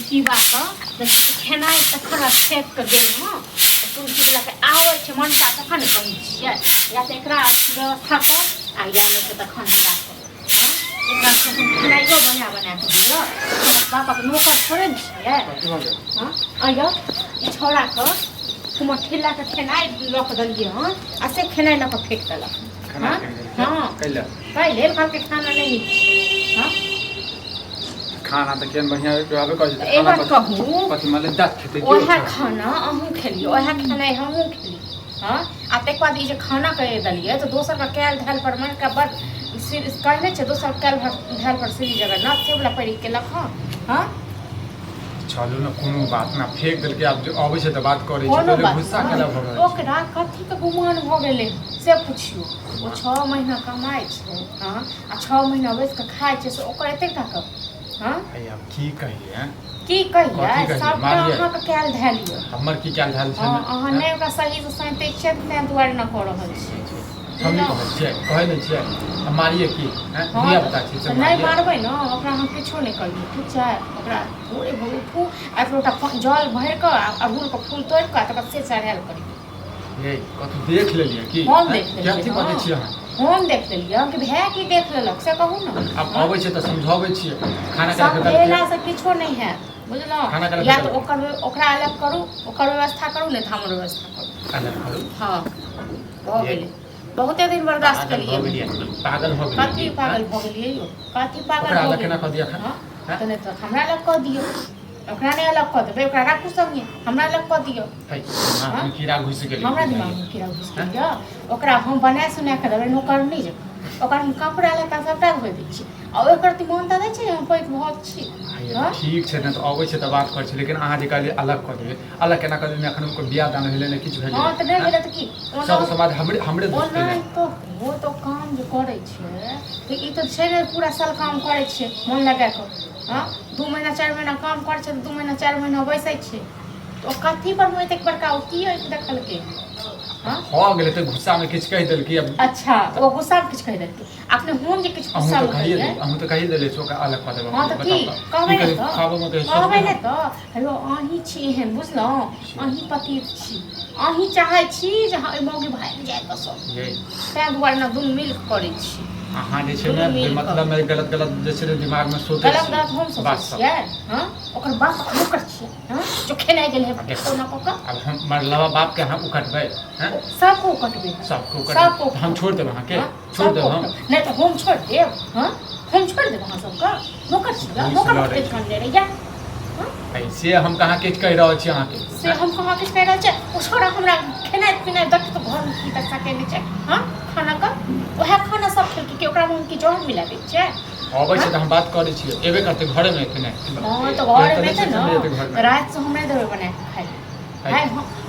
तुलसी बात खेनाइ तखन फेंक के गेल हँ तुलसी वाला के आवे छै मनसा तखन कहै छियै या तऽ एकरा व्यवस्था कर आ या नहि तऽ तखन हमरा एकरा खेनाइयो बना के दिअ पापा के नौकर थोड़े ने छियै हाँ अइयो ई छौड़ा के तुम ठेला के खेनाइ रख देलियै हँ आ से खेनाइ लऽ के फेंक देलक हाँ हाँ पहले घर के खाना नहीं हाँ खाना तो केन बढ़िया रहबे कर छै एक बार कहूँ कथि माले दाँत खेते ओहे खाना अहूँ खेलिए ओहे खेनाइ हमहूँ खेली हाँ आ तक बाद ई जे खाना कह दिलिए तो दोसर का कैल धैल पर मन का बड़ कहने छै दोसर कैल धैल पर श्री जगन्नाथ से वाला पढ़ि के लख हाँ चलू ना कोनो बात ना फेंक देल के अब जो आबै छै त बात करै छै तो गुस्सा केला भ गेल ओकरा कथी के गुमान भ गेलै से पुछियो ओ 6 महीना कमाइ छै हाँ आ 6 महीना बैस के खाइ छै से ओकर एते टाका हाँ भैया की कहिए की कहिए सब अहाँ के कैल धैलिए हमर की कैल धैल छै अहाँ नै ओकरा सही से सहिते छै तै दुआरे न क रहल छी हम नहीं कहै नै छियै हम मारिए की दिया बता छी से नहीं मारबै न ओकरा हम किछो नहीं करिए ठीक छै ओकरा भोरे भोरे उठू आ लोटा जल भर के अड़हुल के फूल तोड़ के तकर से चढ़ायल करी ये कथि देख लेलिए की हम देख लेलिए कथि कहै छी अहाँ हम देख लेलिए कि भै की देख लेलक से कहू न अब आबै छै त समझाबै छियै खाना का सब देला से किछो नहीं है बुझलौ या तो ओकरा अलग करू ओकर व्यवस्था करू नहीं त हमर व्यवस्था करू अलग करू हां हो गेलै बहुते दिन बर्दाश्त करिए पागल हो गेलिए कथी पागल भ गेलिए यो कथी पागल ओकरा हो अलग केना क दिया हां त नहीं तो हमरा अलग क दियो ओकरा नहीं अलग क देबै ओकरा राखू संगे हमरा अलग क दियो हम कीड़ा घुस गेल हमरा दिमाग में कीड़ा घुस गेल ओकरा हम बना सुना के देबै नौकर नहीं जे ओकरा हम कपड़ा लता सबटा धोइ दै छी आ ओकर तिमोनता दै छै हम पैक बहुत छी ठीक छै न त आबै छै त बात कर छै लेकिन अहाँ जे कहलिए अलग क देबै अलग केना क देबै एखन उनको बियाह दान भेलै ने किछ भेलै हां त नहीं भेलै त की सब समाज हमरे दोस्त है तो वो तो काम जो करे छै तो ई तो छै ने पूरा साल काम करे छै मन लगा के हां 2 महीना 4 महीना काम करे छै 2 महीना 4 महीना बैसै छै तो कथी पर में एते बड़का की देखल के हां हो गेलै त गुस्सा में किछ कह देल की अब अच्छा वो गुस्सा में किछ कह देल की आपने हम जे किछ गुस्सा में कहिए हम तो कहि देले सो अलग क देबै हां त की कहबै ने त खाबो में कहबै ने त हेलो अही छी एहन बुझलौ अही पति छी अही चाहै छी जे मौगी भाई जाय त सब तै दुआरे न दुन मिल के करै छी अहाँ जे छै ने मतलब में गलत जे छै दिमाग में सोचै गलत हम सोचै छियै हां ओकर बाप नौकर छियै हां जो खेनाइ गेल है कोना पका अब हम मरलवा बाप के हम उकटबै हैं सबको कटबै सबको हम छोड़ देब अहाँ के छोड़ देब हम नहीं तो हम छोड़ देब हां हम छोड़ देब अहाँ सबका नौकर छियै नौकर के काम ले रही है ऐसे हम कहाँ किछ कह रहल छी अहाँ के से हम कहाँ किछ कह रहल छी ओ छोड़ा हमरा खेनाइ पिनाइ देख तो घर में की तक सके नहीं छै हां खाना का ओहे खाना सब खेल के ओकरा में की जोहर मिला दे छै आबै छै त हम बात करै छी एबे करते घरे में खेनाइ हां तो घर में छै न रात से हमरा देबै बना के खाइ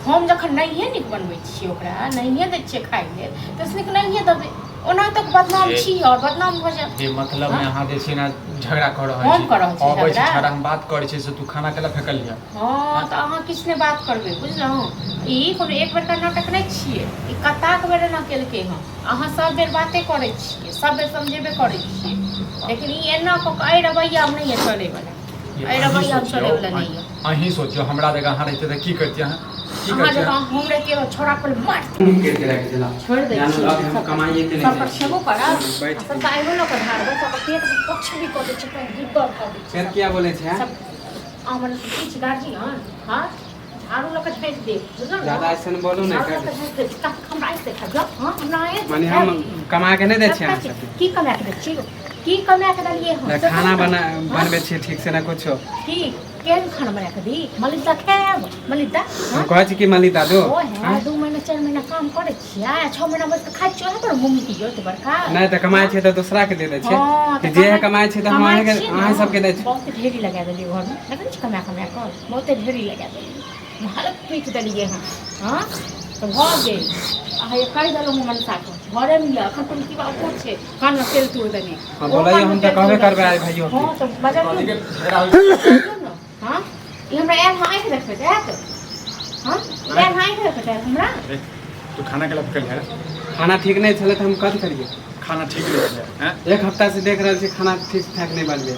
हम जखन नहिए नीक बनबै छी ओकरा नहिए दै छियै खाइ लेल तऽ उसने नहिए देबै ओना तक बदनाम छी और बदनाम भ जाय ये मतलब में अहाँ जे छै ना झगड़ा कर रहल छी आबै छै छड़ा हम बात करै छी से तू खाना केला फेकल लिया हां त अहाँ किछ ने बात करबै बुझलौ ई कोनो एक बेर का नाटक नै छियै ई कताक बेर न केलकै हम अहाँ सब बेर बातें करै छियै सब बेर समझेबे करै छियै लेकिन ई एना ए रवैया हम नहीं चले वाला ए रवैया हम चले वाला नहीं है अहीं सोचियो हमरा जगह अहाँ रहते त की करती अहाँ अहाँ जगह हम रहते छोरा पर मार करके रख देला छोड़ दे अब हम कमाइए के सब नहीं छेबो करा सब आइबो न कर धार सब पेट में कुछ भी कर दे छै गिद्दर कर दे फिर क्या बोले थे सब हमन किछ गार्जियन हां झाड़ू लक फेंक दे बुझल ज्यादा ऐसे न बोलो नहीं कर हमरा ऐसे खा हां हमरा माने हम कमा के नहीं दे छी अहाँ सब की कमा के छी की कमा के दलिए हम खाना बनबे छी ठीक से ना कुछो ठीक केन खाना बना के दी मलिदा खाब मलिदा हम कहै छी कि मलिदा दो हां 2 महीना 4 महीना काम करे छियै 6 महीना बस खाइ छियै तोर मम्मी की जोत बड़का नहीं त कमाय छै त दूसरा के दे दे छै कि जे कमाय छै त हम अहाँ सब के दे छै बहुत ढेरी लगा देलिए घर में लगन छी कमा कर बहुत ढेरी लगा देलिए भारत पीट देलिए हम हां तो भ गेल आ ये कहि देलौ हम मनसा के घरे में अखन तुम की बात छै कान में तेल तोड़ देने हां बोलैयो हम त कहबे करबे आइ भाइयो हां तो बजा हां ई हमरा यार हां के देखबे देख हां यार हां के देखबे हमरा तू खाना केला फेकल है खाना ठीक नहीं चले त हम कथि करिए खाना ठीक नहीं है हैं एक हफ्ता से देख रहल छी खाना ठीक ठाक नहीं बनबे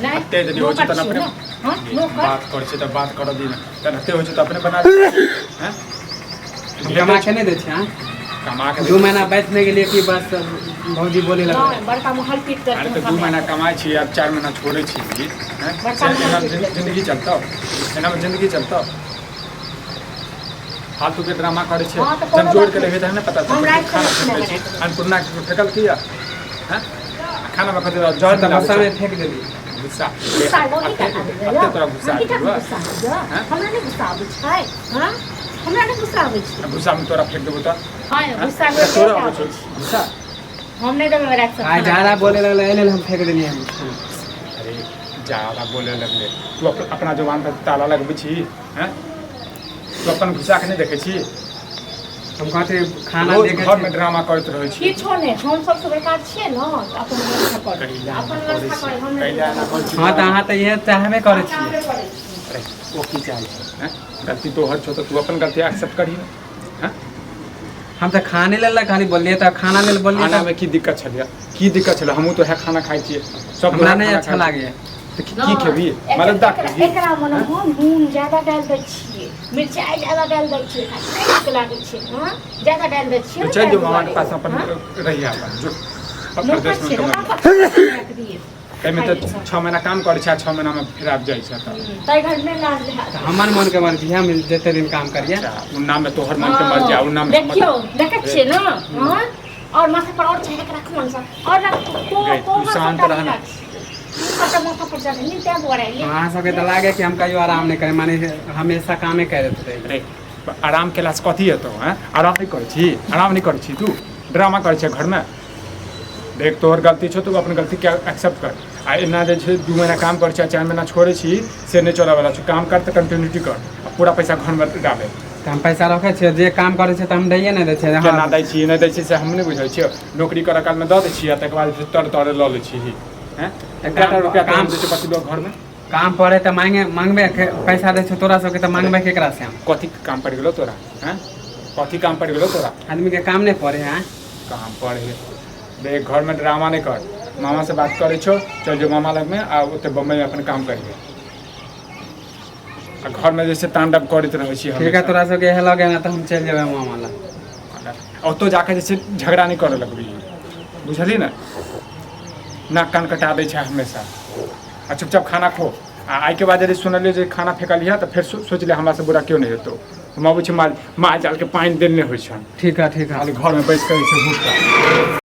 नहीं ते यदि हो छ त अपने हां नो कर बात कर छ त बात कर दी ना त ते हो छ त अपने बना हैं कमा के नहीं दे छे हां कमा के 2 महीना बैठने के लिए कि बस भौजी बोले लगे नहीं बड़का महल पीट कर अरे तो 2 महीना कमाई छी अब 4 महीना छोड़े छी हैं जिंदगी चलता एना में जिंदगी चलता फालतू के ड्रामा करे छे जब जोड़ के लेबे त हमें पता चल अन्नपूर्णा के फेकल किया हैं खाना में खदे जहर तो गुस्सा में फेंक देली गुस्सा गुस्सा लोगी का अब तोरा गुस्सा हमरा नहीं गुस्सा आबै छै हां हमरा नहीं गुस्सा आबै छै गुस्सा में तोरा फेंक देबो त हां गुस्सा में तोरा आबै छै गुस्सा हम नहीं देबे रख सकते आ ज्यादा बोले लगले एले हम फेंक देली हम अरे ज्यादा बोले लगले तू अपना जवान पे ताला लगबै छी हैं तू अपन गुस्सा के नहीं देखे छी हम कहते खाना देखे घर में ड्रामा करत रहै छी किछो नहीं हम सब से बेकार छियै न अपन व्यवस्था कर अपन व्यवस्था कर हम कैला ना कर छी हां त अहाँ त ये चाहबे करे छी अरे ओ की चाहे हैं गलती तोहर छौ त तू अपन गलती एक्सेप्ट करी हैं हम त खाने लेल खाली बोलिए त खाना लेल बोलिए खाना में की दिक्कत छलिया की दिक्कत छले हमहू तो है खाना खाइ छियै सब हमरा नहीं अच्छा लागे त की खेबी मतलब दाक एकरा मन हम नून ज्यादा डाल दै छियै मिरचाई ज्यादा डाल दै छियै खाए लागे छै हां ज्यादा डाल दै छियै चल जो मामा के पास अपन रहिया अपन जो अपन देश में कमा एमे तो 6 महीना काम करे छै 6 महीना में फिर आब जाय छै तै घर में लाज है हमर मन के मर्जी हम जते दिन काम करिए उन नाम में तोहर मन के मर्जी उन नाम देखियो देखे छियै न हां और माथा पर और चाहे के रखू मन सा और को शांत रहना पता माथा पर जाने नहीं त्या बोरे अहाँ सबके त लागे कि हम कहियो आराम नहीं करे माने हमेशा कामे करत रहे अरे आराम केला से कथी हेतौ हैं आराम नहीं करे छी आराम नहीं करे छी तू ड्रामा करे छै घर में देख तोहर गलती छौ तू अपन गलती के एक्सेप्ट कर आ एना जे छै 2 महीना काम कर छै 4 महीना छोड़े छी से नहीं चला वाला छै काम कर त कंटिन्यूटी कर पूरा पैसा घर में डाले त हम पैसा रखे छियै जे काम करे छै त हम दैये नहीं दै छै केना दै छी नहीं दै छी से हम नहीं बुझै छियै नौकरी करे काल में द दै छी तकर बाद फिर तर ल ले छी हैं 1 रुपया काम दे छै पति लोग घर में काम पड़े त मांगबे पैसा दे छै तोरा सबके त मांगबे केकरा से हम कथी काम पड़ गेलो तोरा हैं कथी काम पड़ गेलो तोरा आदमी के काम नहीं पड़े हैं काम पड़े देख घर में ड्रामा नहीं कर मामा से बात करे छो चल जो मामा लग में आ ओते बम्बई में अपन काम करिए आ घर में जैसे तांडव करत रहे छी हम ठीक है तोरा सबके हे लगे ना त हम चल जेबे मामा ला ओतो जाके जैसे झगड़ा नहीं करे लगबी बुझली ना नाक कान कटा दै छै हमेशा आ चुपचाप खाना खो आ आई के बाद यदि सुनलिए जे खाना फेकलिया तो फिर सोच ले हमरा से बुरा क्यों नहीं हेतौ हम अबै छी माल जाल के पानी देने होइ छै ठीक है खाली घर में बैठ कर भूख